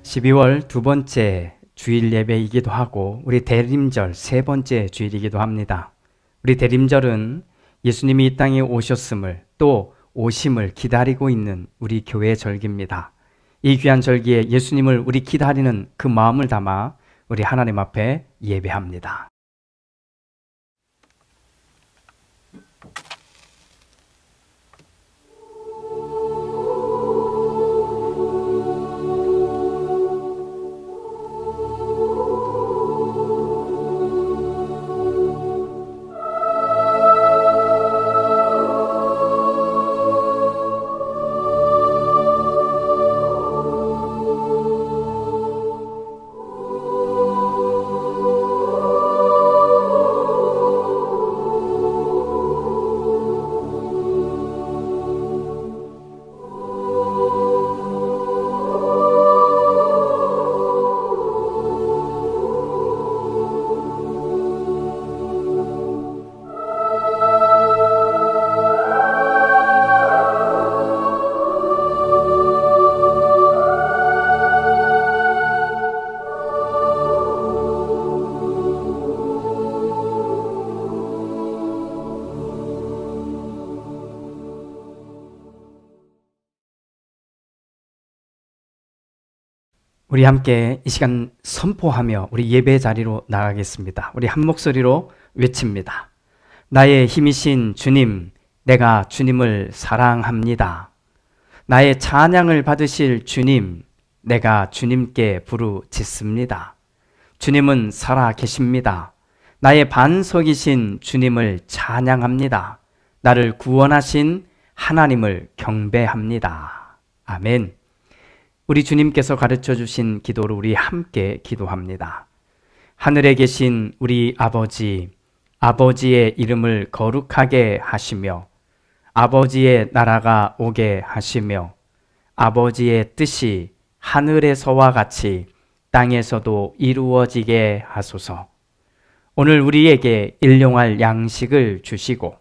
12월 두 번째 주일 예배이기도 하고 우리 대림절 세 번째 주일이기도 합니다. 우리 대림절은 예수님이 이 땅에 오셨음을 또 오심을 기다리고 있는 우리 교회의 절기입니다. 이 귀한 절기에 예수님을 우리 기다리는 그 마음을 담아 우리 하나님 앞에 예배합니다. 우리 함께 이 시간 선포하며 우리 예배 자리로 나가겠습니다. 우리 한 목소리로 외칩니다. 나의 힘이신 주님, 내가 주님을 사랑합니다. 나의 찬양을 받으실 주님, 내가 주님께 부르짖습니다. 주님은 살아 계십니다. 나의 반석이신 주님을 찬양합니다. 나를 구원하신 하나님을 경배합니다. 아멘. 우리 주님께서 가르쳐 주신 기도로 우리 함께 기도합니다. 하늘에 계신 우리 아버지, 아버지의 이름을 거룩하게 하시며 아버지의 나라가 오게 하시며 아버지의 뜻이 하늘에서와 같이 땅에서도 이루어지게 하소서. 오늘 우리에게 일용할 양식을 주시고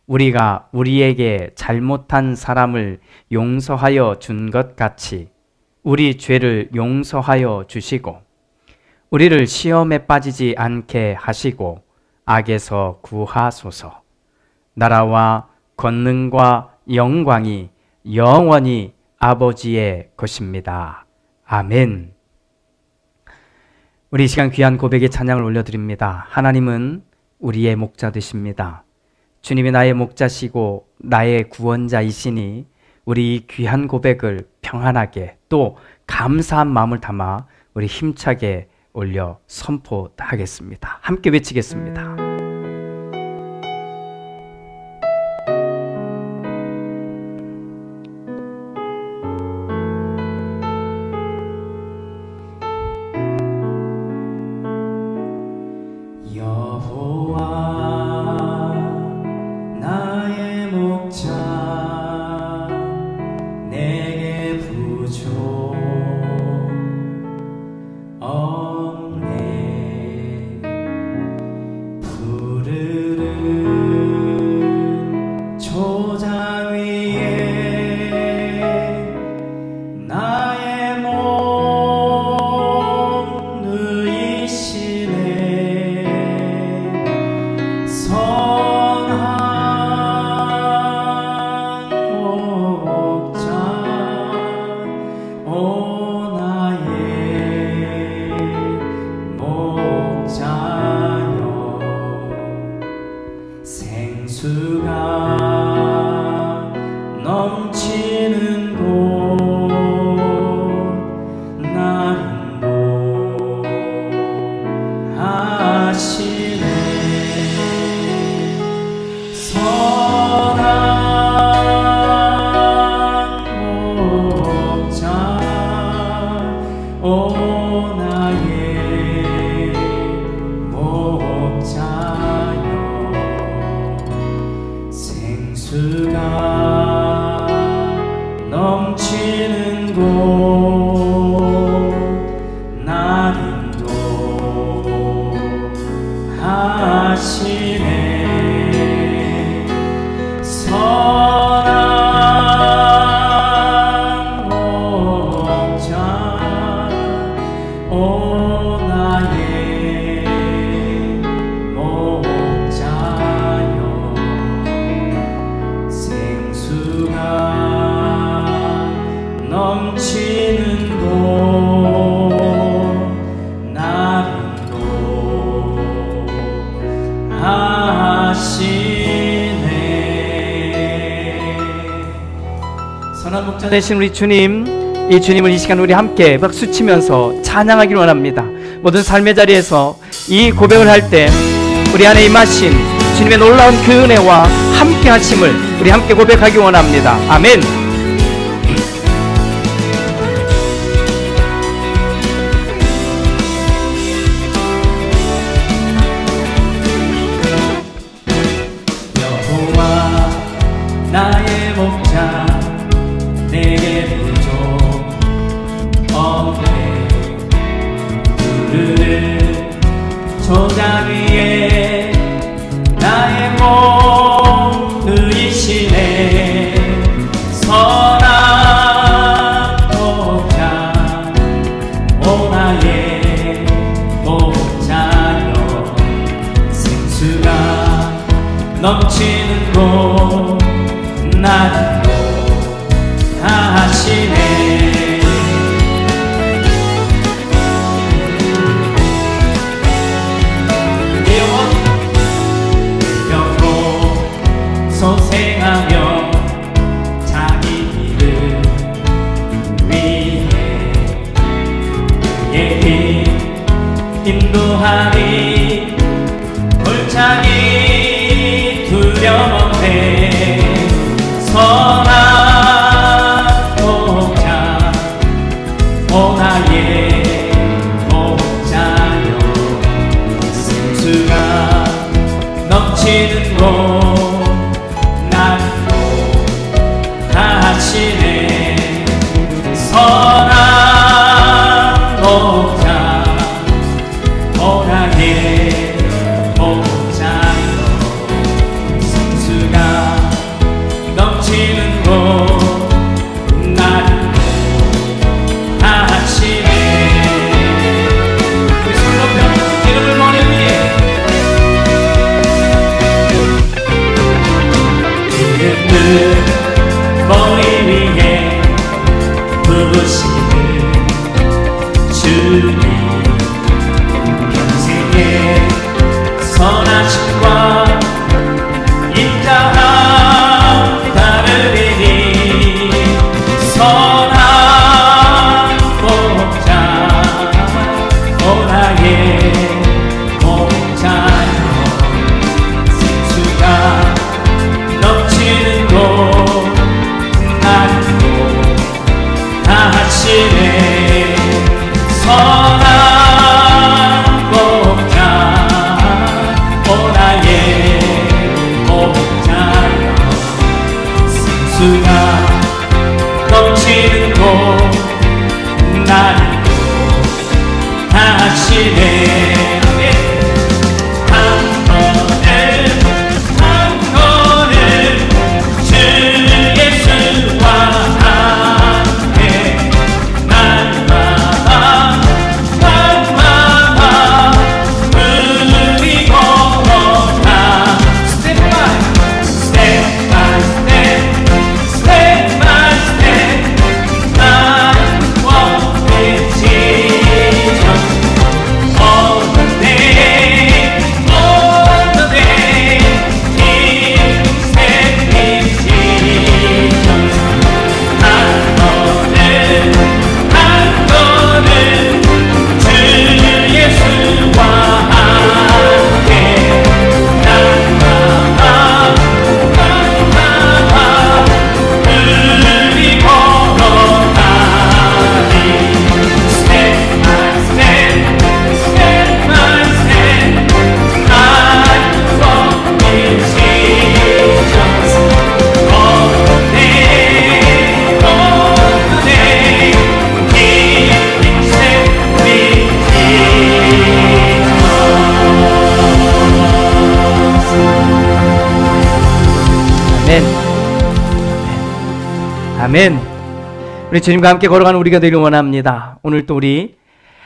우리가 우리에게 잘못한 사람을 용서하여 준 것 같이 우리 죄를 용서하여 주시고 우리를 시험에 빠지지 않게 하시고 악에서 구하소서. 나라와 권능과 영광이 영원히 아버지의 것입니다. 아멘. 우리 이 시간 귀한 고백의 찬양을 올려드립니다. 하나님은 우리의 목자 되십니다. 주님이 나의 목자시고 나의 구원자이시니 우리 이 귀한 고백을 평안하게 또 감사한 마음을 담아 우리 힘차게 올려 선포하겠습니다. 함께 외치겠습니다. 전해신 우리 주님, 이 주님을 이 시간 우리 함께 박수 치면서 찬양하기를 원합니다. 모든 삶의 자리에서 이 고백을 할 때 우리 안에 임하신 주님의 놀라운 그 은혜와 함께 하심을 우리 함께 고백하기 원합니다. 아멘. 여호와 나의 목자 내게 부족 없네. 부르는 조장 위에 나의 몸 누이시네. 선한 목자 오 나의 목자여 생수가 넘치는 곳 나를 하시네. 영원 소생하며 자기 길을 위해 그의 길 인도하니 골짜기 두려움없네. 선한 목자 오 나의 목자여 생수가 넘치는 곳 나를 하시네. 선한 목자 오 나의 목자여 생수가 넘치는 곳 나를 하시네. 우리 손 높여 이름을 머리 위에 이름을 머리 위에 부으시는 주님 평생의 선하심과 인자함 따르리니. 선한 목자 오 나의 목자여 생수가 넘치는 곳 나를 하시네. 선한 목자 오 나의 목자여 생수가 넘치는 곳 나를 하시네. 한 걸음 주 예수와 함께 날마다 우리 걸어가. Step by step by step, step by step I walk with Jesus all the day, all the day. Each step is Jesus. 한 걸음 주 예수와 함께 날마다 우리 걸어가니. Step by step, step by step I walk with Jesus all the day, all the day. Keeping step with Jesus. 아멘. 아멘. 우리 주님과 함께 걸어가는 우리가 되기를 원합니다. 오늘 또 우리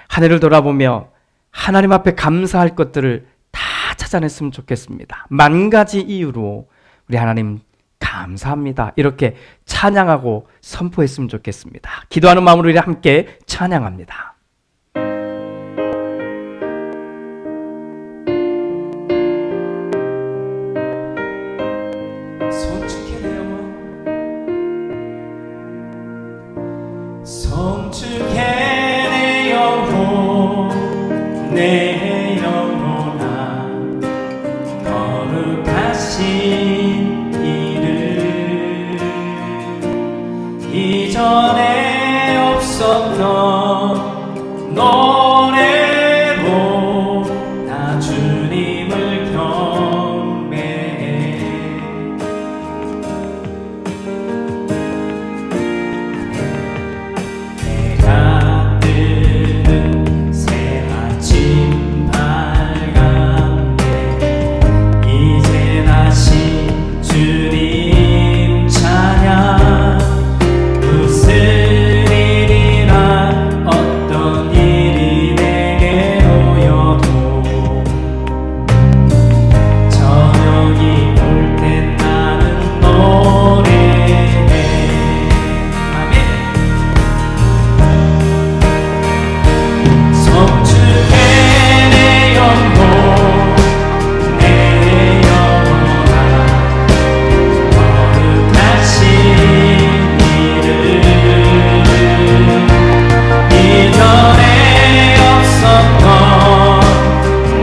한 해를 돌아보며 하나님 앞에 감사할 것들을 다 찾아냈으면 좋겠습니다. 만 가지 이유로 우리 하나님 감사합니다. 이렇게 찬양하고 선포했으면 좋겠습니다. 기도하는 마음으로 우리 함께 찬양합니다. 손 축해 내 영혼 내 영혼아 거룩하신 이름 이전에 없었던 노래로 나 주님을 경배해 해가 뜨는 새 아침 밝은데 이제 다시 주님 찬양 무슨 일이나 어떤 일이 내게 놓여도 저녁이 올 땐 나는 노래해 아멘 성축해 내 영혼 내 영혼아 거룩하신 이름 이전에 없었던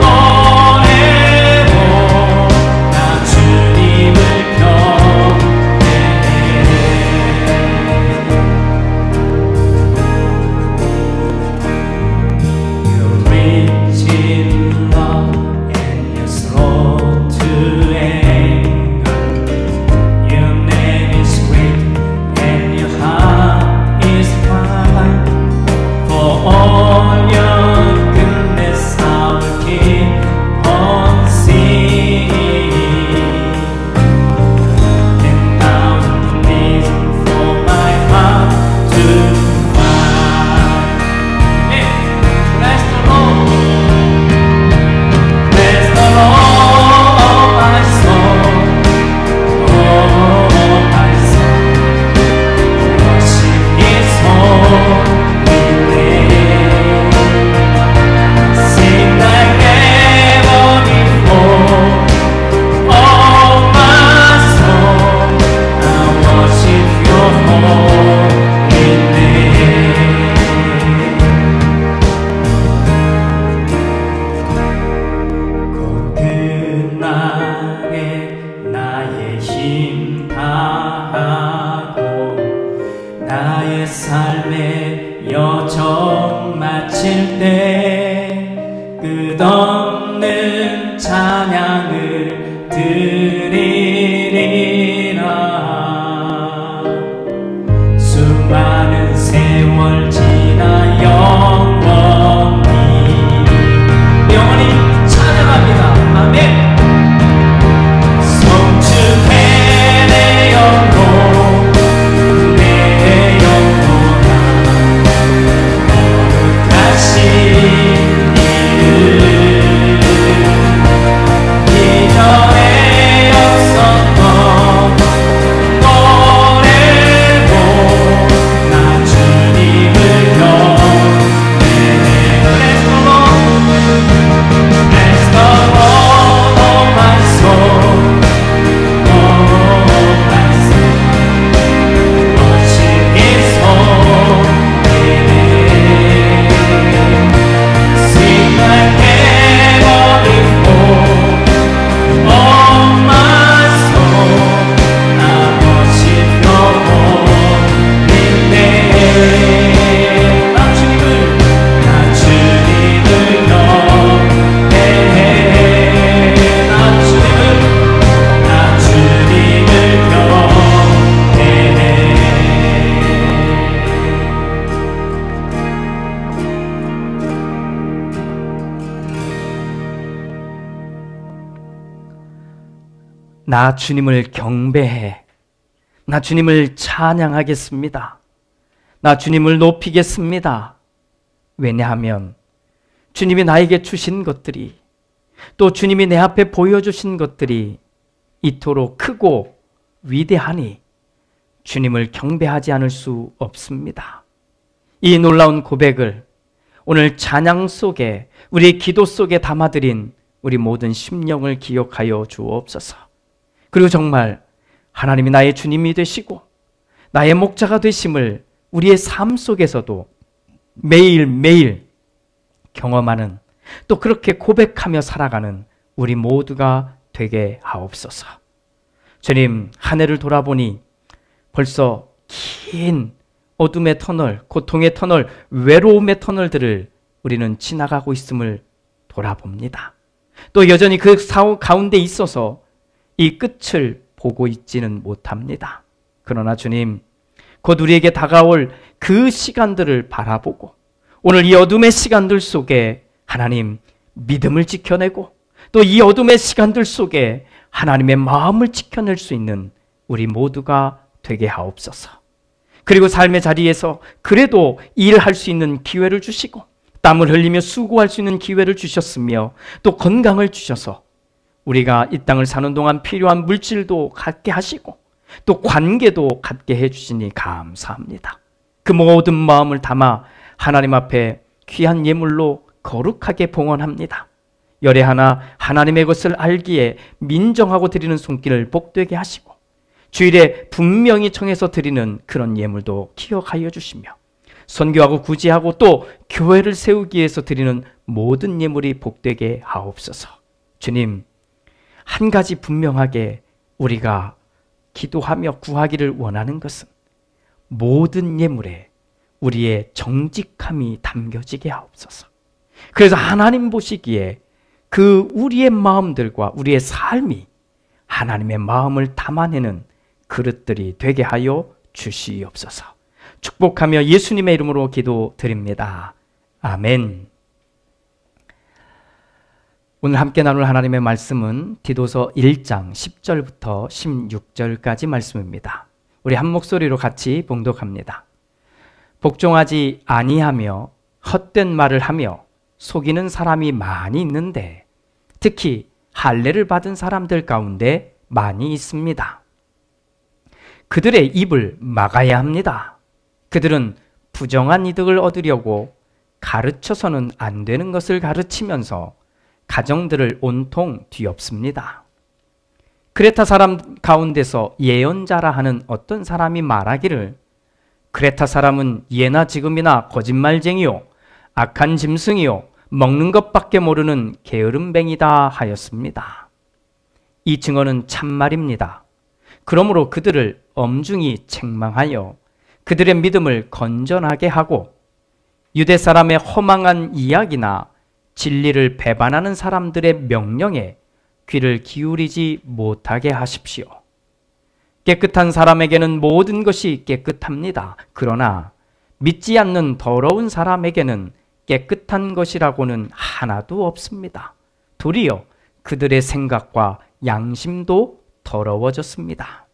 노래로 나 주님을 경배해 You're rich in love and you're slow to anger. Your name is great and your heart is fine. For all your goodness I will keep on singing. 10,000 reasons for my heart to find. Bless the Lord. Bless the Lord, oh my soul, oh my soul. Worship His holy name. Sing like never before, oh my soul. I worship Your holy name. 곧 그날에 나의 힘 다하고 나의 삶의 여정 마칠 때 끝없는 찬양을 드리리라 수많은 세월 지나 영원히 찬양합니다. 아멘. 성축해 내 영혼 내 영혼아 거룩하신 이름 이전에 없었던 노래로 나 주님을 경배해 Bless the Lord. Bless the Lord, oh my soul, oh my soul. Worship His holy name. Sing like never before, oh my soul. I worship Your holy name. 나 주님을 경배해 나 주님을 경배해 나 주님을 경배해. 나 주님을 찬양하겠습니다. 나 주님을 높이겠습니다. 왜냐하면 주님이 나에게 주신 것들이 또 주님이 내 앞에 보여주신 것들이 이토록 크고 위대하니 주님을 경배하지 않을 수 없습니다. 이 놀라운 고백을 오늘 찬양 속에 우리 기도 속에 담아드린 우리 모든 심령을 기억하여 주옵소서. 그리고 정말 하나님이 나의 주님이 되시고 나의 목자가 되심을 우리의 삶 속에서도 매일매일 경험하는 또 그렇게 고백하며 살아가는 우리 모두가 되게 하옵소서. 주님, 한 해를 돌아보니 벌써 긴 어둠의 터널, 고통의 터널, 외로움의 터널들을 우리는 지나가고 있음을 돌아봅니다. 또 여전히 그 가운데 있어서 이 끝을 보고 있지는 못합니다. 그러나 주님, 곧 우리에게 다가올 그 시간들을 바라보고 오늘 이 어둠의 시간들 속에 하나님 믿음을 지켜내고 또 이 어둠의 시간들 속에 하나님의 마음을 지켜낼 수 있는 우리 모두가 되게 하옵소서. 그리고 삶의 자리에서 그래도 일할 수 있는 기회를 주시고 땀을 흘리며 수고할 수 있는 기회를 주셨으며 또 건강을 주셔서 우리가 이 땅을 사는 동안 필요한 물질도 갖게 하시고 또 관계도 갖게 해주시니 감사합니다. 그 모든 마음을 담아 하나님 앞에 귀한 예물로 거룩하게 봉헌합니다. 열의 하나 하나님의 것을 알기에 민정하고 드리는 손길을 복되게 하시고 주일에 분명히 정해서 드리는 그런 예물도 기억하여 주시며 선교하고 구제하고 또 교회를 세우기 위해서 드리는 모든 예물이 복되게 하옵소서. 주님, 한 가지 분명하게 우리가 기도하며 구하기를 원하는 것은 모든 예물에 우리의 정직함이 담겨지게 하옵소서. 그래서 하나님 보시기에 그 우리의 마음들과 우리의 삶이 하나님의 마음을 담아내는 그릇들이 되게 하여 주시옵소서. 축복하며 예수님의 이름으로 기도드립니다. 아멘. 오늘 함께 나눌 하나님의 말씀은 디도서 1장 10절부터 16절까지 말씀입니다. 우리 한 목소리로 같이 봉독합니다. 복종하지 아니하며 헛된 말을 하며 속이는 사람이 많이 있는데 특히 할례를 받은 사람들 가운데 많이 있습니다. 그들의 입을 막아야 합니다. 그들은 부정한 이득을 얻으려고 가르쳐서는 안 되는 것을 가르치면서 가정들을 온통 뒤엎습니다. 크레타 사람 가운데서 예언자라 하는 어떤 사람이 말하기를 크레타 사람은 예나 지금이나 거짓말쟁이요 악한 짐승이요 먹는 것밖에 모르는 게으름뱅이다 하였습니다. 이 증언은 참말입니다. 그러므로 그들을 엄중히 책망하여 그들의 믿음을 건전하게 하고 유대 사람의 허망한 이야기나 진리를 배반하는 사람들의 명령에 귀를 기울이지 못하게 하십시오. 깨끗한 사람에게는 모든 것이 깨끗합니다. 그러나 믿지 않는 더러운 사람에게는 깨끗한 것이라고는 하나도 없습니다. 도리어 그들의 생각과 양심도 더러워졌습니다.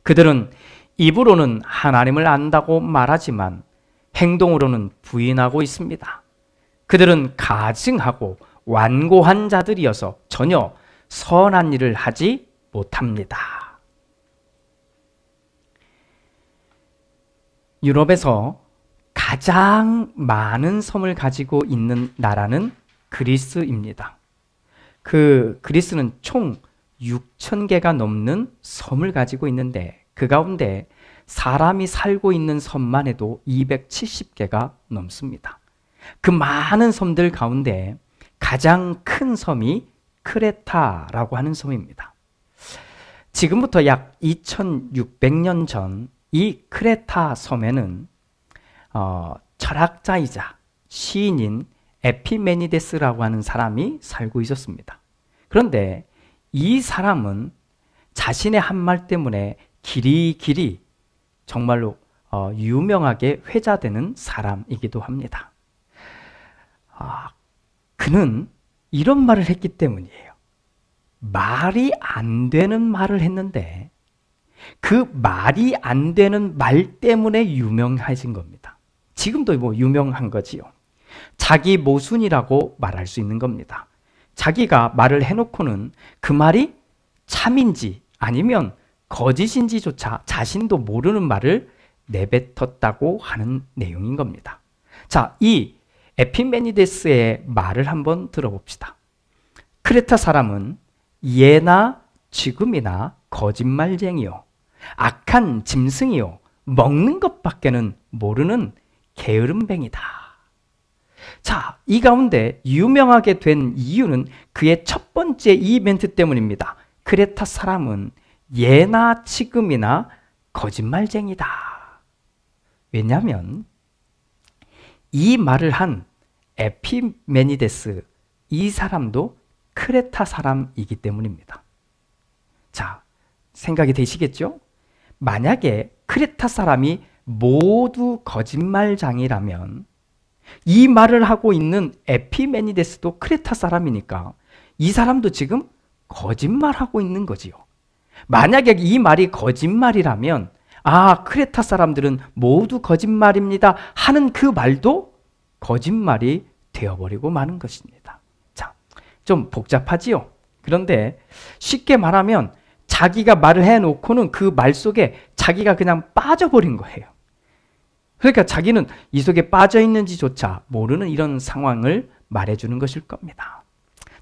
그들은 입으로는 하나님을 안다고 말하지만 행동으로는 부인하고 있습니다. 그들은 가증하고 완고한 자들이어서 전혀 선한 일을 하지 못합니다. 유럽에서 가장 많은 섬을 가지고 있는 나라는 그리스입니다. 그 그리스는 총 6,000개가 넘는 섬을 가지고 있는데 그 가운데 사람이 살고 있는 섬만 해도 270개가 넘습니다. 그 많은 섬들 가운데 가장 큰 섬이 크레타라고 하는 섬입니다. 지금부터 약 2600년 전 이 크레타 섬에는 철학자이자 시인인 에피메니데스라고 하는 사람이 살고 있었습니다. 그런데 이 사람은 자신의 한 말 때문에 길이길이 정말로 유명하게 회자되는 사람이기도 합니다. 그는 이런 말을 했기 때문이에요. 말이 안 되는 말을 했는데 그 말이 안 되는 말 때문에 유명해진 겁니다. 지금도 뭐 유명한 거지요. 자기 모순이라고 말할 수 있는 겁니다. 자기가 말을 해놓고는 그 말이 참인지 아니면 거짓인지조차 자신도 모르는 말을 내뱉었다고 하는 내용인 겁니다. 자, 이 에피메니데스의 말을 한번 들어봅시다. 크레타 사람은 예나 지금이나 거짓말쟁이요 악한 짐승이요 먹는 것밖에는 모르는 게으름뱅이다. 자, 이 가운데 유명하게 된 이유는 그의 첫 번째 이 멘트 때문입니다. 크레타 사람은 예나 지금이나 거짓말쟁이다. 왜냐하면 이 말을 한 에피메니데스, 이 사람도 크레타 사람이기 때문입니다. 자, 생각이 되시겠죠? 만약에 크레타 사람이 모두 거짓말장이라면 이 말을 하고 있는 에피메니데스도 크레타 사람이니까 이 사람도 지금 거짓말하고 있는 거지요. 만약에 이 말이 거짓말이라면 아, 크레타 사람들은 모두 거짓말입니다 하는 그 말도 거짓말이 되어버리고 마는 것입니다. 자, 좀 복잡하지요? 그런데 쉽게 말하면 자기가 말을 해놓고는 그 말 속에 자기가 그냥 빠져버린 거예요. 그러니까 자기는 이 속에 빠져 있는지조차 모르는 이런 상황을 말해주는 것일 겁니다.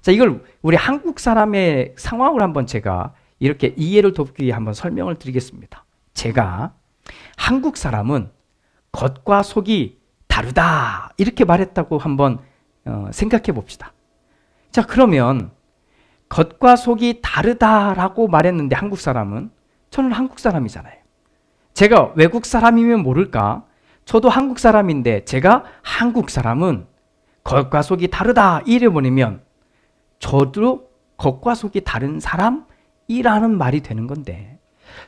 자, 이걸 우리 한국 사람의 상황을 한번 제가 이렇게 이해를 돕기 위해 한번 설명을 드리겠습니다. 제가 한국 사람은 겉과 속이 다르다 이렇게 말했다고 한번 생각해 봅시다. 자, 그러면 겉과 속이 다르다라고 말했는데 한국 사람은, 저는 한국 사람이잖아요. 제가 외국 사람이면 모를까? 저도 한국 사람인데 제가 한국 사람은 겉과 속이 다르다 이래버리면 저도 겉과 속이 다른 사람이라는 말이 되는 건데,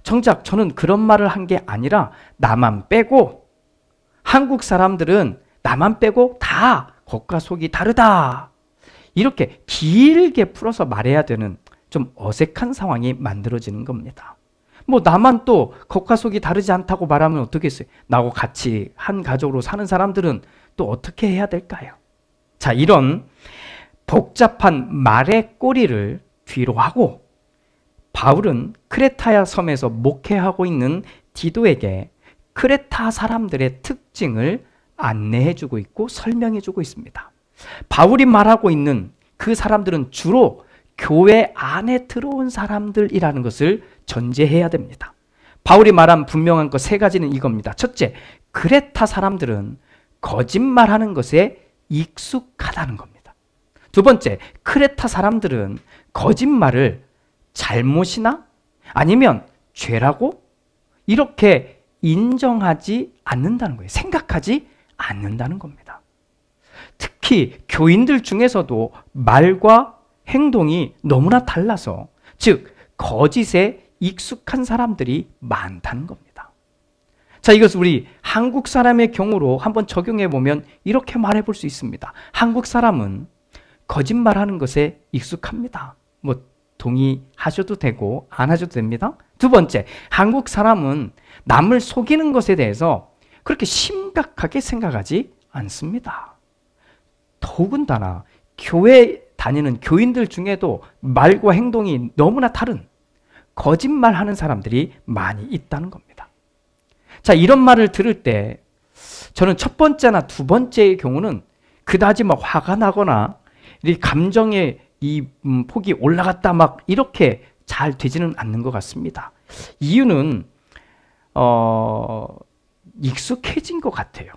정작 저는 그런 말을 한 게 아니라 나만 빼고, 한국 사람들은 나만 빼고 다 겉과 속이 다르다 이렇게 길게 풀어서 말해야 되는 좀 어색한 상황이 만들어지는 겁니다. 뭐 나만 또 겉과 속이 다르지 않다고 말하면 어떻겠어요? 나하고 같이 한 가족으로 사는 사람들은 또 어떻게 해야 될까요? 자, 이런 복잡한 말의 꼬리를 뒤로 하고 바울은 크레타야 섬에서 목회하고 있는 디도에게 크레타 사람들의 특징을 안내해주고 있고 설명해주고 있습니다. 바울이 말하고 있는 그 사람들은 주로 교회 안에 들어온 사람들이라는 것을 전제해야 됩니다. 바울이 말한 분명한 것 세 가지는 이겁니다. 첫째, 크레타 사람들은 거짓말하는 것에 익숙하다는 겁니다. 두 번째, 크레타 사람들은 거짓말을 잘못이나 아니면 죄라고 이렇게 인정하지 않는다는 거예요. 생각하지 않는다는 겁니다. 특히 교인들 중에서도 말과 행동이 너무나 달라서, 즉 거짓에 익숙한 사람들이 많다는 겁니다. 자, 이것을 우리 한국 사람의 경우로 한번 적용해 보면 이렇게 말해 볼 수 있습니다. 한국 사람은 거짓말하는 것에 익숙합니다. 뭐 동의하셔도 되고 안 하셔도 됩니다. 두 번째, 한국 사람은 남을 속이는 것에 대해서 그렇게 심각하게 생각하지 않습니다. 더군다나 교회 다니는 교인들 중에도 말과 행동이 너무나 다른 거짓말하는 사람들이 많이 있다는 겁니다. 자, 이런 말을 들을 때 저는 첫 번째나 두 번째의 경우는 그다지 막 화가 나거나 이 감정의 이 폭이 올라갔다 막 이렇게 잘 되지는 않는 것 같습니다. 이유는 익숙해진 것 같아요.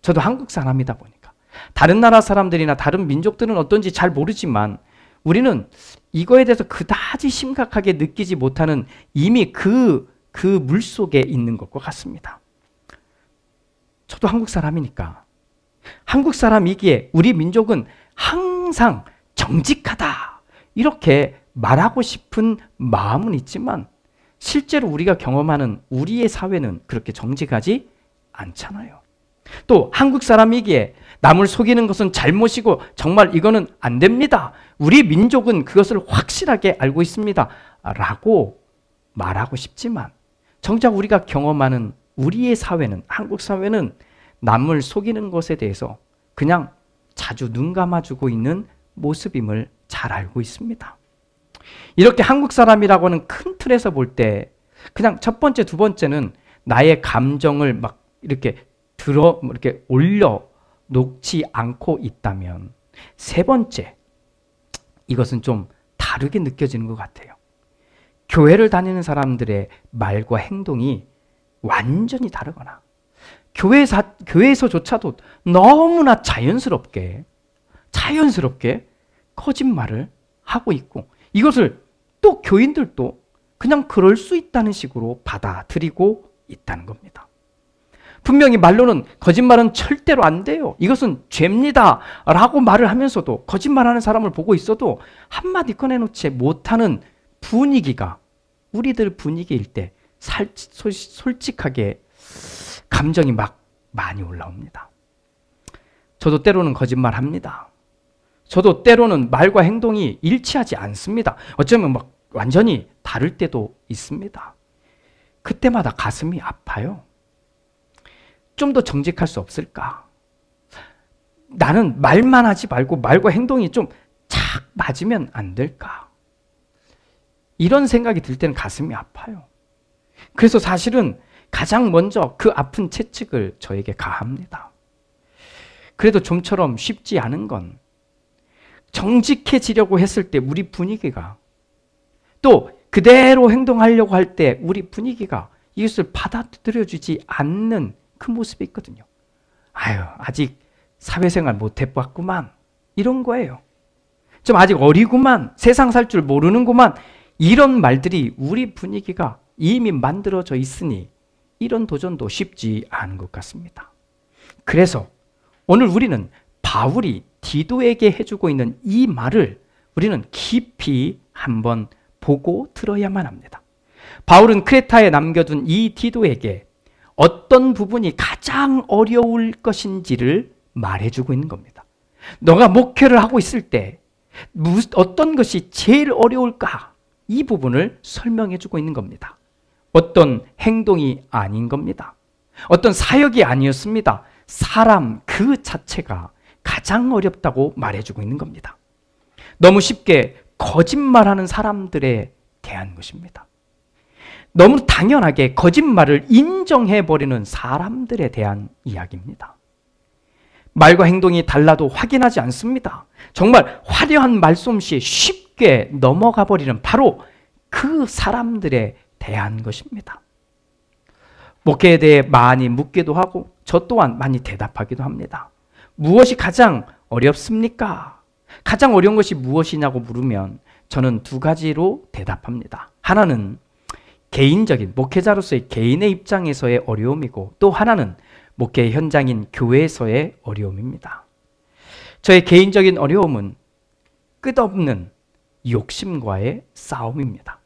저도 한국 사람이다 보니까. 다른 나라 사람들이나 다른 민족들은 어떤지 잘 모르지만 우리는 이거에 대해서 그다지 심각하게 느끼지 못하는 이미 그 물속에 있는 것과 같습니다. 저도 한국 사람이니까 한국 사람이기에 우리 민족은 항상 정직하다 이렇게 말하고 싶은 마음은 있지만 실제로 우리가 경험하는 우리의 사회는 그렇게 정직하지 않잖아요. 또 한국 사람이기에 남을 속이는 것은 잘못이고 정말 이거는 안 됩니다. 우리 민족은 그것을 확실하게 알고 있습니다. 라고 말하고 싶지만 정작 우리가 경험하는 우리의 사회는, 한국 사회는 남을 속이는 것에 대해서 그냥 자주 눈 감아주고 있는 모습임을 잘 알고 있습니다. 이렇게 한국 사람이라고 하는 큰 틀에서 볼 때 그냥 첫 번째, 두 번째는 나의 감정을 막 이렇게 이렇게 올려 놓지 않고 있다면 세 번째, 이것은 좀 다르게 느껴지는 것 같아요. 교회를 다니는 사람들의 말과 행동이 완전히 다르거나 교회에서조차도 너무나 자연스럽게 거짓말을 하고 있고, 이것을 또 교인들도 그냥 그럴 수 있다는 식으로 받아들이고 있다는 겁니다. 분명히 말로는 거짓말은 절대로 안 돼요, 이것은 죄입니다 라고 말을 하면서도 거짓말하는 사람을 보고 있어도 한마디 꺼내놓지 못하는 분위기가 우리들 분위기일 때 솔직하게 감정이 막 많이 올라옵니다. 저도 때로는 거짓말합니다. 저도 때로는 말과 행동이 일치하지 않습니다. 어쩌면 막 완전히 다를 때도 있습니다. 그때마다 가슴이 아파요. 좀 더 정직할 수 없을까? 나는 말만 하지 말고 말과 행동이 좀 착 맞으면 안 될까? 이런 생각이 들 때는 가슴이 아파요. 그래서 사실은 가장 먼저 그 아픈 채찍을 저에게 가합니다. 그래도 좀처럼 쉽지 않은 건 정직해지려고 했을 때 우리 분위기가, 또 그대로 행동하려고 할 때 우리 분위기가 이것을 받아들여주지 않는 그 모습이 있거든요. 아유, 아직 사회생활 못 해봤구만, 이런 거예요. 좀 아직 어리구만, 세상 살 줄 모르는구만, 이런 말들이 우리 분위기가 이미 만들어져 있으니 이런 도전도 쉽지 않은 것 같습니다. 그래서 오늘 우리는 바울이 디도에게 해주고 있는 이 말을 우리는 깊이 한번 보고 들어야만 합니다. 바울은 크레타에 남겨둔 이 디도에게 어떤 부분이 가장 어려울 것인지를 말해주고 있는 겁니다. 너가 목회를 하고 있을 때 어떤 것이 제일 어려울까? 이 부분을 설명해주고 있는 겁니다. 어떤 행동이 아닌 겁니다. 어떤 사역이 아니었습니다. 사람 그 자체가 가장 어렵다고 말해주고 있는 겁니다. 너무 쉽게 거짓말하는 사람들에 대한 것입니다. 너무 당연하게 거짓말을 인정해버리는 사람들에 대한 이야기입니다. 말과 행동이 달라도 확인하지 않습니다. 정말 화려한 말솜씨에 쉽게 넘어가 버리는 바로 그 사람들에 대한 것입니다. 목회에 대해 많이 묻기도 하고 저 또한 많이 대답하기도 합니다. 무엇이 가장 어렵습니까? 가장 어려운 것이 무엇이냐고 물으면 저는 두 가지로 대답합니다. 하나는 개인적인 목회자로서의 개인의 입장에서의 어려움이고, 또 하나는 목회 현장인 교회에서의 어려움입니다. 저의 개인적인 어려움은 끝없는 욕심과의 싸움입니다.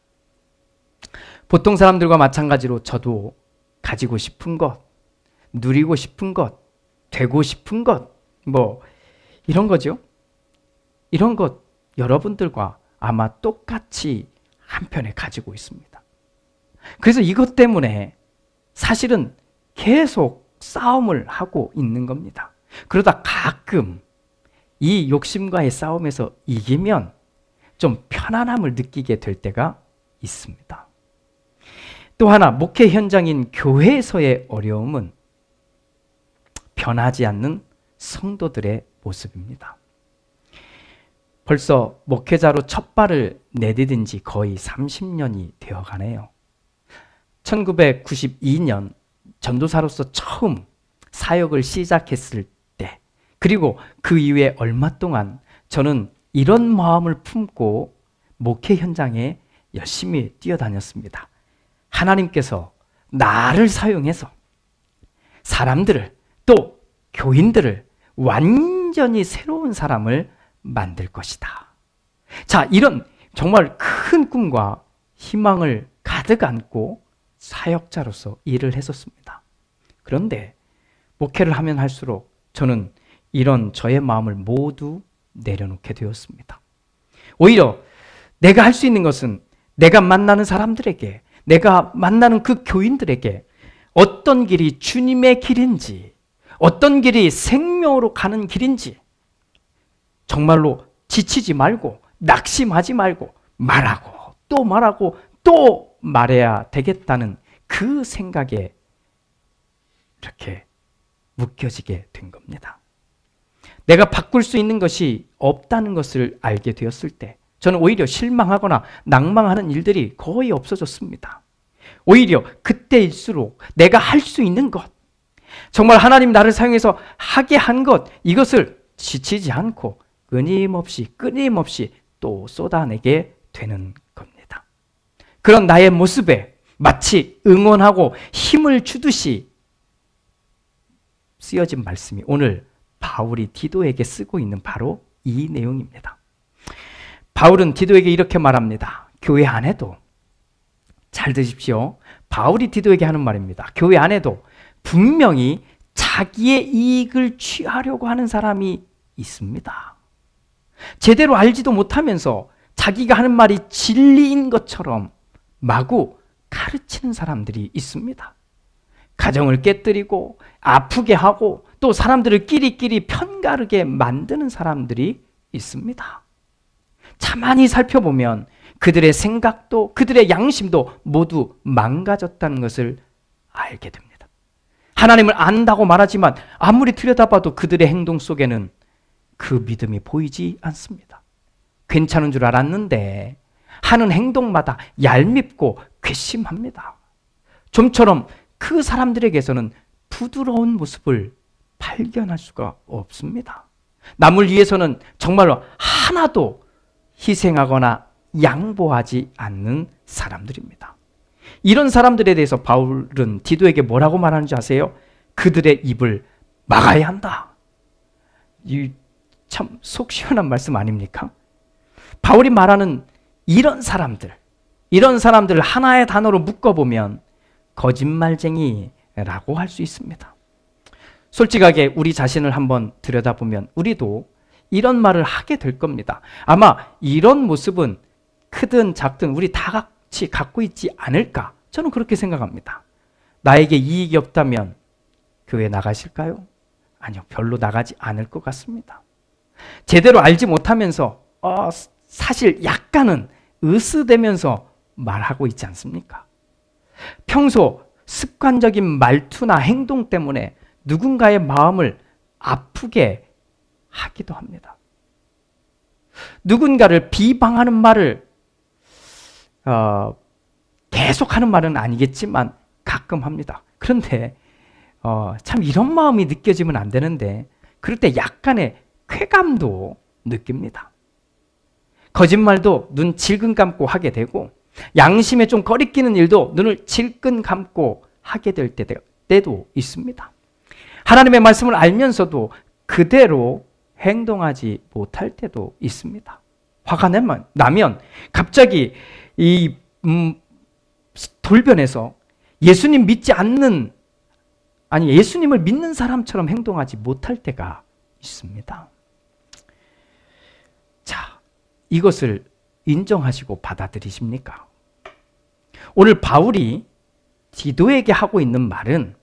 보통 사람들과 마찬가지로 저도 가지고 싶은 것, 누리고 싶은 것, 되고 싶은 것, 이런 거죠. 이런 것 여러분들과 아마 똑같이 한편에 가지고 있습니다. 그래서 이것 때문에 사실은 계속 싸움을 하고 있는 겁니다. 그러다 가끔 이 욕심과의 싸움에서 이기면 좀 편안함을 느끼게 될 때가 있습니다. 또 하나, 목회 현장인 교회에서의 어려움은 변하지 않는 성도들의 모습입니다. 벌써 목회자로 첫 발을 내디딘 지 거의 30년이 되어가네요. 1992년 전도사로서 처음 사역을 시작했을 때, 그리고 그 이후에 얼마 동안 저는 이런 마음을 품고 목회 현장에 열심히 뛰어다녔습니다. 하나님께서 나를 사용해서 사람들을, 또 교인들을 완전히 새로운 사람을 만들 것이다. 자, 이런 정말 큰 꿈과 희망을 가득 안고 사역자로서 일을 했었습니다. 그런데 목회를 하면 할수록 저는 이런 저의 마음을 모두 내려놓게 되었습니다. 오히려 내가 할 수 있는 것은 내가 만나는 사람들에게, 내가 만나는 그 교인들에게 어떤 길이 주님의 길인지, 어떤 길이 생명으로 가는 길인지 정말로 지치지 말고, 낙심하지 말고 말하고 또 말하고 또 말해야 되겠다는 그 생각에 이렇게 묶여지게 된 겁니다. 내가 바꿀 수 있는 것이 없다는 것을 알게 되었을 때 저는 오히려 실망하거나 낭망하는 일들이 거의 없어졌습니다. 오히려 그때일수록 내가 할 수 있는 것, 정말 하나님 나를 사용해서 하게 한 것, 이것을 지치지 않고 끊임없이 또 쏟아내게 되는 겁니다. 그런 나의 모습에 마치 응원하고 힘을 주듯이 쓰여진 말씀이 오늘 바울이 디도에게 쓰고 있는 바로 이 내용입니다. 바울은 디도에게 이렇게 말합니다. 교회 안에도, 잘 드십시오. 바울이 디도에게 하는 말입니다. 교회 안에도 분명히 자기의 이익을 취하려고 하는 사람이 있습니다. 제대로 알지도 못하면서 자기가 하는 말이 진리인 것처럼 마구 가르치는 사람들이 있습니다. 가정을 깨뜨리고 아프게 하고 또 사람들을 끼리끼리 편가르게 만드는 사람들이 있습니다. 가만히 살펴보면 그들의 생각도 그들의 양심도 모두 망가졌다는 것을 알게 됩니다. 하나님을 안다고 말하지만 아무리 들여다봐도 그들의 행동 속에는 그 믿음이 보이지 않습니다. 괜찮은 줄 알았는데 하는 행동마다 얄밉고 괘씸합니다. 좀처럼 그 사람들에게서는 부드러운 모습을 발견할 수가 없습니다. 남을 위해서는 정말로 하나도 희생하거나 양보하지 않는 사람들입니다. 이런 사람들에 대해서 바울은 디도에게 뭐라고 말하는지 아세요? 그들의 입을 막아야 한다. 이 참 속 시원한 말씀 아닙니까? 바울이 말하는 이런 사람들을 하나의 단어로 묶어보면 거짓말쟁이라고 할 수 있습니다. 솔직하게 우리 자신을 한번 들여다보면 우리도 이런 말을 하게 될 겁니다. 아마 이런 모습은 크든 작든 우리 다 같이 갖고 있지 않을까? 저는 그렇게 생각합니다. 나에게 이익이 없다면 교회 나가실까요? 아니요, 별로 나가지 않을 것 같습니다. 제대로 알지 못하면서 사실 약간은 으스대면서 말하고 있지 않습니까? 평소 습관적인 말투나 행동 때문에 누군가의 마음을 아프게 하기도 합니다. 누군가를 비방하는 말을 계속하는 말은 아니겠지만 가끔 합니다. 그런데 참 이런 마음이 느껴지면 안 되는데 그럴 때 약간의 쾌감도 느낍니다. 거짓말도 눈 질끈 감고 하게 되고 양심에 좀 거리끼는 일도 눈을 질끈 감고 하게 될 때도 있습니다. 하나님의 말씀을 알면서도 그대로 행동하지 못할 때도 있습니다. 화가 나면 갑자기 이 돌변해서 예수님 믿지 않는 예수님을 믿는 사람처럼 행동하지 못할 때가 있습니다. 자, 이것을 인정하시고 받아들이십니까? 오늘 바울이 디도에게 하고 있는 말은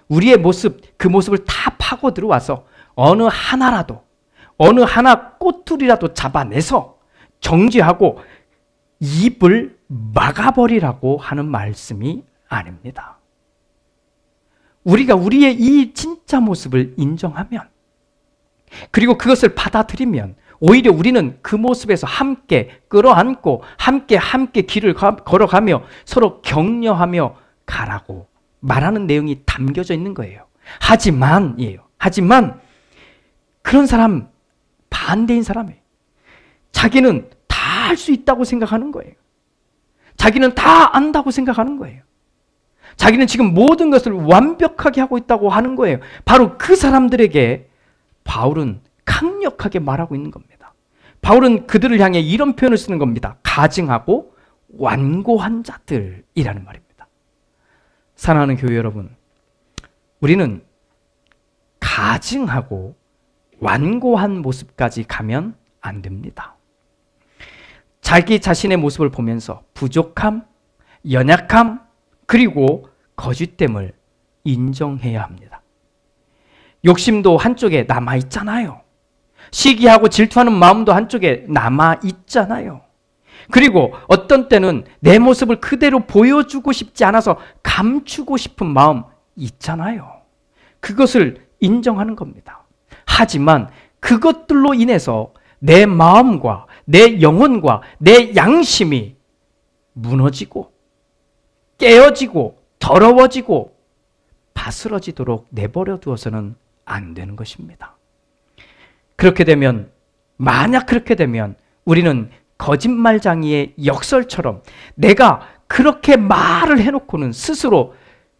우리의 모습, 그 모습을 다 파고 들어와서 어느 하나 꼬투리라도 잡아내서 정죄하고 입을 막아버리라고 하는 말씀이 아닙니다. 우리가 우리의 이 진짜 모습을 인정하면 그리고 그것을 받아들이면 오히려 우리는 그 모습에서 함께 끌어안고 함께 길을 걸어가며 서로 격려하며 가라고 말하는 내용이 담겨져 있는 거예요. 하지만 그런 사람 반대인 사람이에요. 자기는 다 할 수 있다고 생각하는 거예요. 자기는 다 안다고 생각하는 거예요. 자기는 지금 모든 것을 완벽하게 하고 있다고 하는 거예요. 바로 그 사람들에게 바울은 강력하게 말하고 있는 겁니다. 바울은 그들을 향해 이런 표현을 쓰는 겁니다. 가증하고 완고한 자들이라는 말입니다. 사랑하는 교회 여러분, 우리는 가증하고 완고한 모습까지 가면 안 됩니다. 자기 자신의 모습을 보면서 부족함, 연약함, 그리고 거짓됨을 인정해야 합니다. 욕심도 한쪽에 남아있잖아요. 시기하고 질투하는 마음도 한쪽에 남아있잖아요. 그리고 어떤 때는 내 모습을 그대로 보여주고 싶지 않아서 감추고 싶은 마음 있잖아요. 그것을 인정하는 겁니다. 하지만 그것들로 인해서 내 마음과 내 영혼과 내 양심이 무너지고 깨어지고 더러워지고 바스러지도록 내버려 두어서는 안 되는 것입니다. 그렇게 되면, 만약 그렇게 되면 우리는 거짓말장이의 역설처럼 내가 그렇게 말을 해놓고는 스스로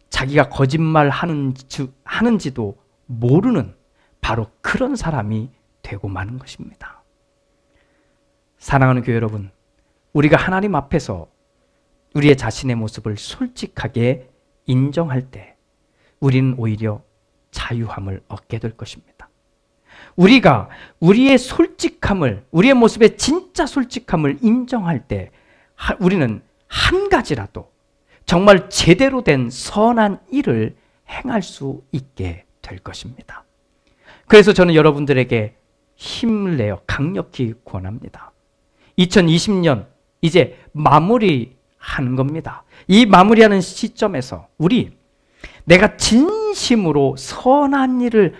자기가 거짓말 하는지도 모르는 바로 그런 사람이 되고 마는 것입니다. 사랑하는 교회 여러분, 우리가 하나님 앞에서 우리의 자신의 모습을 솔직하게 인정할 때 우리는 오히려 자유함을 얻게 될 것입니다. 우리가 우리의 솔직함을, 우리의 모습의 진짜 솔직함을 인정할 때 우리는 한 가지라도 정말 제대로 된 선한 일을 행할 수 있게 될 것입니다. 그래서 저는 여러분들에게 힘을 내어 강력히 권합니다. 2020년 이제 마무리하는 겁니다. 이 마무리하는 시점에서 내가 진심으로 선한 일을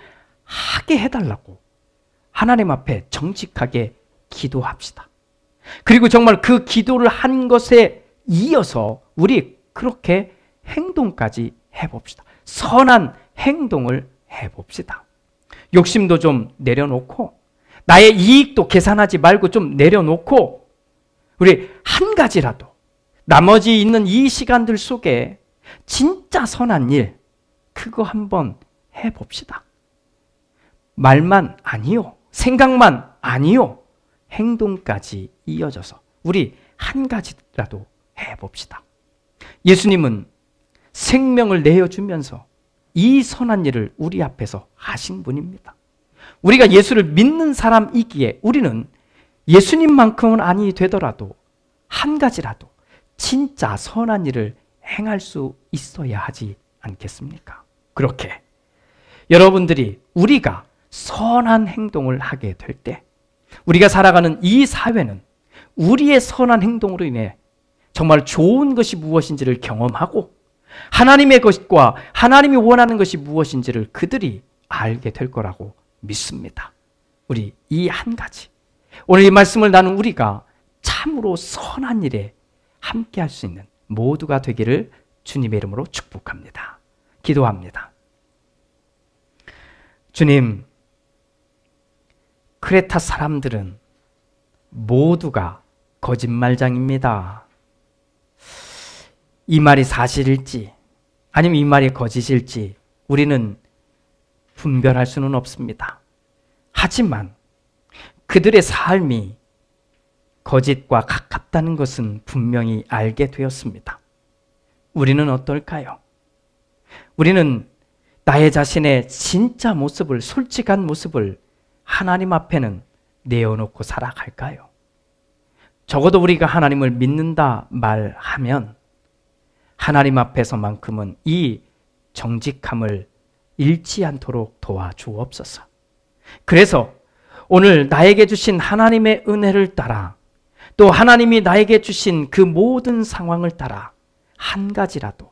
하게 해달라고 하나님 앞에 정직하게 기도합시다. 그리고 정말 그 기도를 한 것에 이어서 우리 그렇게 행동까지 해봅시다. 선한 행동을 해봅시다. 욕심도 좀 내려놓고 나의 이익도 계산하지 말고 좀 내려놓고 우리 한 가지라도 나머지 있는 이 시간들 속에 진짜 선한 일 그거 한번 해봅시다. 말만 아니요, 생각만 아니요, 행동까지 이어져서 우리 한 가지라도 해봅시다. 예수님은 생명을 내어주면서 이 선한 일을 우리 앞에서 하신 분입니다. 우리가 예수를 믿는 사람이기에 우리는 예수님만큼은 아니 되더라도 한 가지라도 진짜 선한 일을 행할 수 있어야 하지 않겠습니까? 그렇게 여러분들이 우리가 선한 행동을 하게 될 때 우리가 살아가는 이 사회는 우리의 선한 행동으로 인해 정말 좋은 것이 무엇인지를 경험하고 하나님의 것과 하나님이 원하는 것이 무엇인지를 그들이 알게 될 거라고 믿습니다. 우리 이 한 가지, 오늘 이 말씀을 나눈 우리가 참으로 선한 일에 함께 할 수 있는 모두가 되기를 주님의 이름으로 축복합니다. 기도합니다. 주님, 크레타 사람들은 모두가 거짓말장입니다. 이 말이 사실일지 아니면 이 말이 거짓일지 우리는 분별할 수는 없습니다. 하지만 그들의 삶이 거짓과 가깝다는 것은 분명히 알게 되었습니다. 우리는 어떨까요? 우리는 나의 자신의 진짜 모습을, 솔직한 모습을 하나님 앞에는 내어놓고 살아갈까요? 적어도 우리가 하나님을 믿는다 말하면 하나님 앞에서만큼은 이 정직함을 잃지 않도록 도와주옵소서. 그래서 오늘 나에게 주신 하나님의 은혜를 따라 또 하나님이 나에게 주신 그 모든 상황을 따라 한 가지라도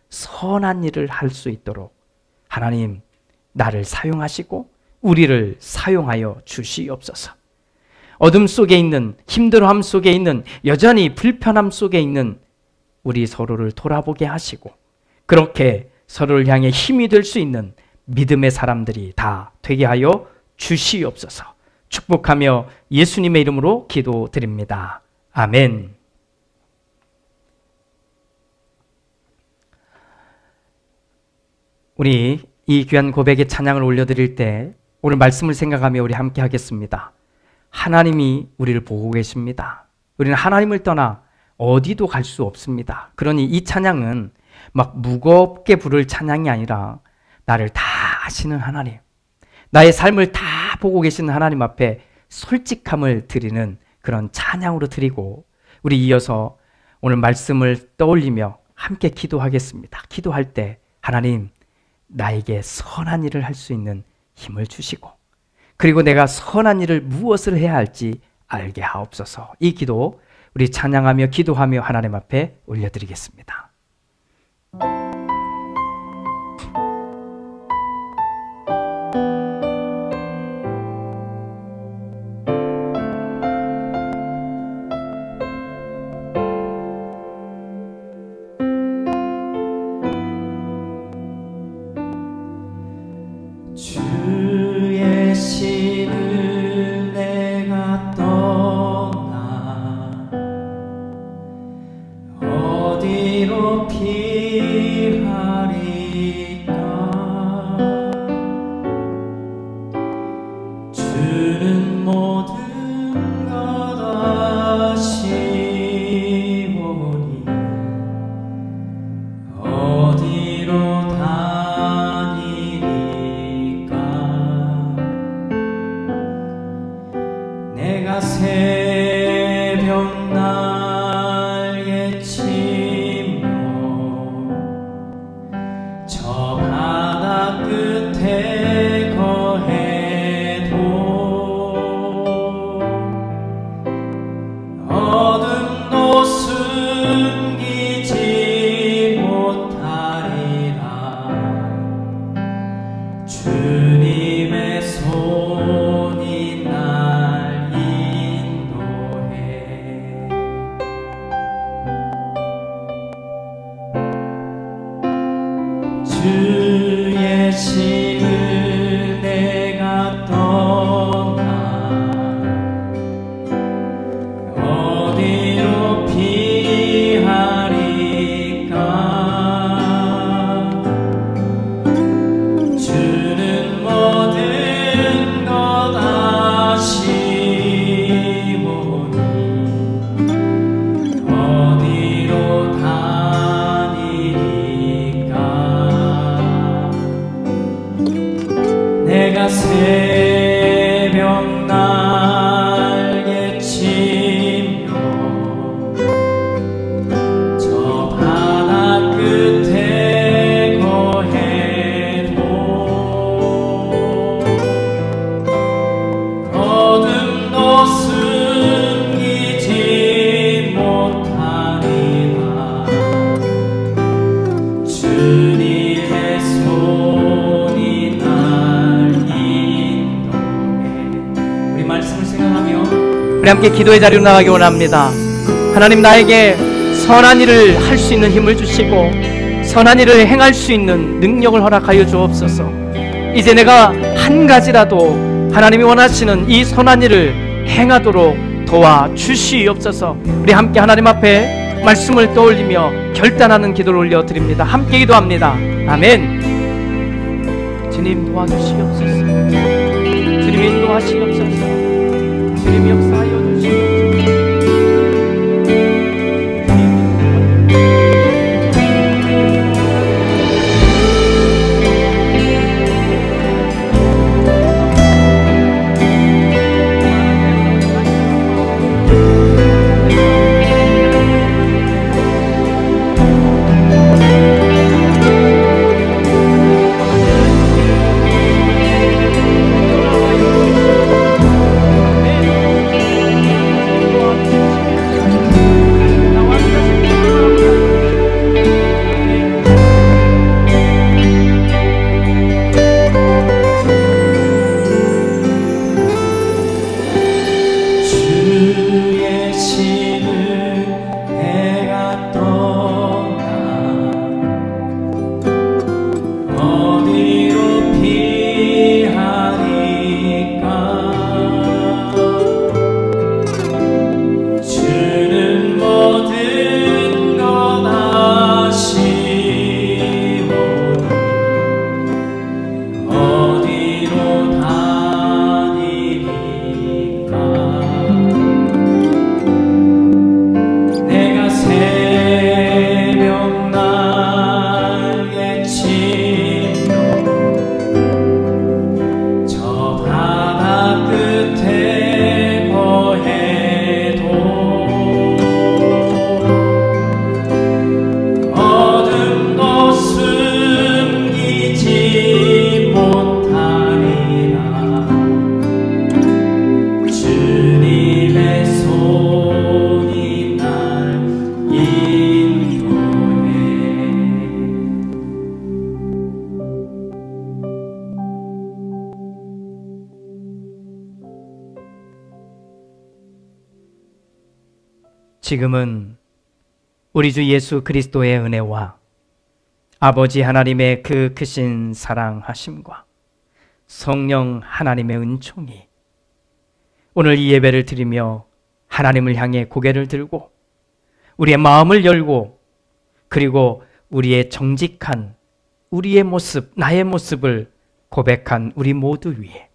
선한 일을 할 수 있도록 하나님 나를 사용하시고 우리를 사용하여 주시옵소서. 어둠 속에 있는, 힘들어함 속에 있는, 여전히 불편함 속에 있는 우리 서로를 돌아보게 하시고 그렇게 서로를 향해 힘이 될 수 있는 믿음의 사람들이 다 되게 하여 주시옵소서. 축복하며 예수님의 이름으로 기도드립니다. 아멘. 우리 이 귀한 고백의 찬양을 올려드릴 때 오늘 말씀을 생각하며 우리 함께 하겠습니다. 하나님이 우리를 보고 계십니다. 우리는 하나님을 떠나 어디도 갈 수 없습니다. 그러니 이 찬양은 막 무겁게 부를 찬양이 아니라 나를 다 아시는 하나님, 나의 삶을 다 보고 계시는 하나님 앞에 솔직함을 드리는 그런 찬양으로 드리고 우리 이어서 오늘 말씀을 떠올리며 함께 기도하겠습니다. 기도할 때 하나님 나에게 선한 일을 할 수 있는 힘을 주시고 그리고 내가 선한 일을 무엇을 해야 할지 알게 하옵소서. 이 기도 우리 찬양하며 기도하며 하나님 앞에 올려드리겠습니다. 함께 기도의 자리로 나가기 원합니다. 하나님, 나에게 선한 일을 할 수 있는 힘을 주시고 선한 일을 행할 수 있는 능력을 허락하여 주옵소서. 이제 내가 한 가지라도 하나님이 원하시는 이 선한 일을 행하도록 도와주시옵소서. 우리 함께 하나님 앞에 말씀을 떠올리며 결단하는 기도를 올려드립니다. 함께 기도합니다. 아멘. 주님 도와주시옵소서. 주님 인도하시옵소서. 주님 역사하여 주시옵소서. 지금은 우리 주 예수 그리스도의 은혜와 아버지 하나님의 그 크신 사랑하심과 성령 하나님의 은총이 오늘 이 예배를 드리며 하나님을 향해 고개를 들고 우리의 마음을 열고 그리고 우리의 정직한 우리의 모습, 나의 모습을 고백한 우리 모두 위에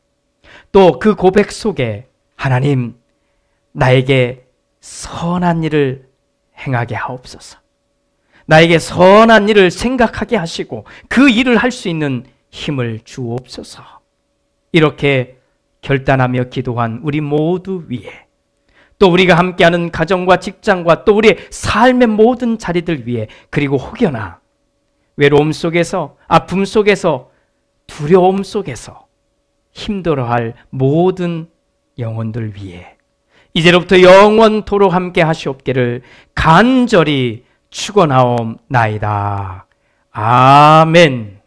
또 그 고백 속에 하나님, 나에게 선한 일을 행하게 하옵소서. 나에게 선한 일을 생각하게 하시고 그 일을 할 수 있는 힘을 주옵소서. 이렇게 결단하며 기도한 우리 모두 위에 또 우리가 함께하는 가정과 직장과 또 우리의 삶의 모든 자리들 위에 그리고 혹여나 외로움 속에서 아픔 속에서 두려움 속에서 힘들어할 모든 영혼들 위에 이제로부터 영원토록 함께 하시옵기를 간절히 축원하옵나이다. 아멘.